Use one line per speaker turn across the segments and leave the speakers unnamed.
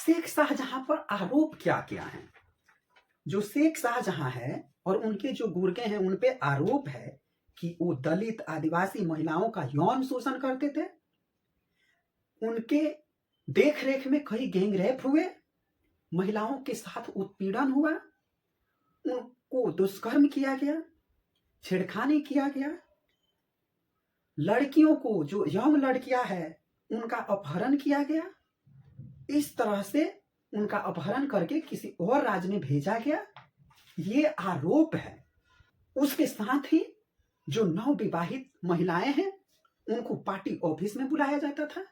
शेख शाहजहां पर आरोप क्या क्या है? जो शेख शाहजहां है और उनके जो गुर्गे हैं उन पे आरोप है कि वो दलित आदिवासी महिलाओं का यौन शोषण करते थे। उनके देख रेख में कई गैंग रेप हुए, महिलाओं के साथ उत्पीड़न हुआ, उनको दुष्कर्म किया गया, छेड़खानी किया गया, लड़कियों को जो यंग लड़कियां हैं उनका अपहरण किया गया। इस तरह से उनका अपहरण करके किसी और राज्य में भेजा गया, ये आरोप है। उसके साथ ही जो नवविवाहित महिलाएं हैं उनको पार्टी ऑफिस में बुलाया जाता था,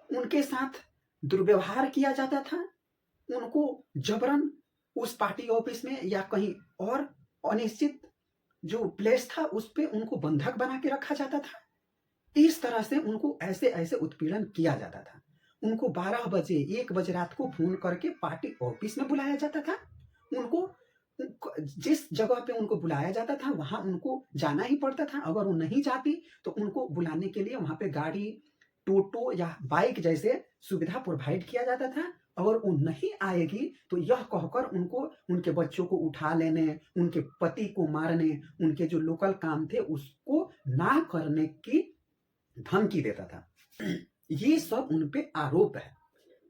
उनके साथ दुर्व्यवहार किया जाता था, उनको जबरन उस पार्टी ऑफिस में या कहीं और अनिश्चित जो प्लेस था उस पे उनको बंधक बना के रखा जाता था। इस तरह से उनको ऐसे ऐसे उत्पीड़न किया जाता था। उनको 12 बजे 1 बजे रात को फोन करके पार्टी ऑफिस में बुलाया जाता था। उनको जिस जगह पे उनको बुलाया जाता था वहां उनको जाना ही पड़ता था। अगर वो नहीं जाती तो उनको बुलाने के लिए वहां पे गाड़ी, टोटो या बाइक जैसे सुविधा प्रोवाइड किया जाता था। अगर वो नहीं आएगी तो यह कहकर उनको उनके बच्चों को उठा लेने, उनके पति को मारने, उनके जो लोकल काम थे उसको ना करने की धमकी देता था। ये सब उन पे आरोप है।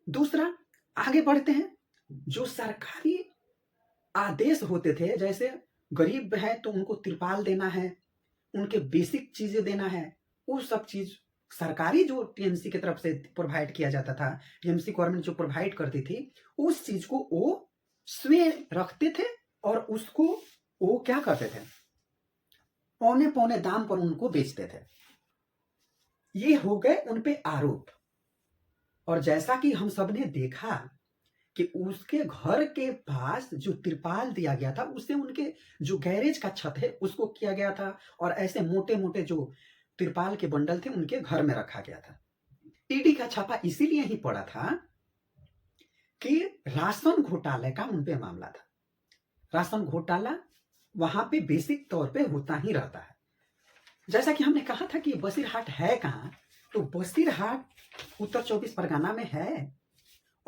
दूसरा, आगे बढ़ते हैं, जो सरकारी आदेश होते थे, जैसे गरीब है तो उनको तिरपाल देना है, उनके बेसिक चीजें देना है, वो सब चीज सरकारी जो टीएमसी की तरफ से प्रोवाइड किया जाता था, टीएमसी गवर्नमेंट जो प्रोवाइड करती थी, उस चीज को वो स्वयं रखते थे और उसको वो क्या करते थे, पौने पौने दाम पर उनको बेचते थे। ये हो गए उन पे आरोप। और जैसा कि हम सब ने देखा कि उसके घर के पास जो तिरपाल दिया गया था उससे उनके जो गैरेज का छत है उसको किया गया था, और ऐसे मोटे मोटे जो तिरपाल के बंडल थे उनके घर में रखा गया था। ईडी का छापा इसीलिए ही पड़ा था कि राशन घोटाले का उन पे मामला था। राशन घोटाला वहां पे बेसिक तौर पे होता ही रहता है। जैसा कि हमने कहा था कि बसीरहाट है कहाँ, तो बसीरहाट उत्तर 24 परगना में है,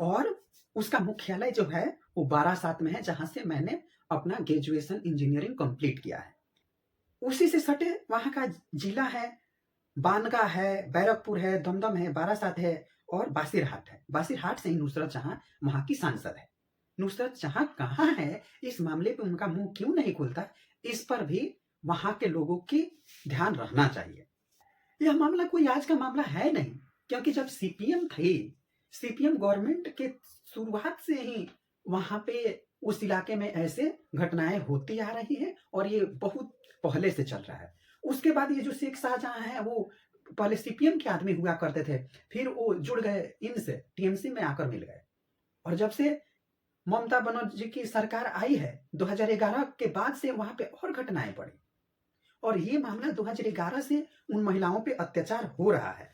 और उसका मुख्यालय जो है वो बारासात में है, जहां से मैंने अपना ग्रेजुएशन इंजीनियरिंग कंप्लीट किया है। उसी से सटे वहां का जिला है, बानगा है, बैरकपुर है, दमदम है, बारासात है और बासीरहाट है। बासीरहाट से ही नुसरत जहां वहां की सांसद है। नुसरत जहां कहाँ है, इस मामले पे उनका मुंह क्यों नहीं खुलता, इस पर भी वहां के लोगों की ध्यान रखना चाहिए। यह मामला कोई आज का मामला है नहीं, क्योंकि जब सीपीएम थी, सीपीएम गवर्नमेंट के शुरुआत से ही वहां पे उस इलाके में ऐसे घटनाएं होती आ रही है और ये बहुत पहले से चल रहा है। उसके बाद ये जो शेख शाहजहां है वो पहले सीपीएम के आदमी हुआ करते थे, फिर वो जुड़ गए इनसे, टीएमसी में आकर मिल गए। और जब से ममता बनर्जी की सरकार आई है 2011 के बाद से वहां पे और घटनाएं बढ़ी, और ये मामला 2011 से उन महिलाओं पे अत्याचार हो रहा है।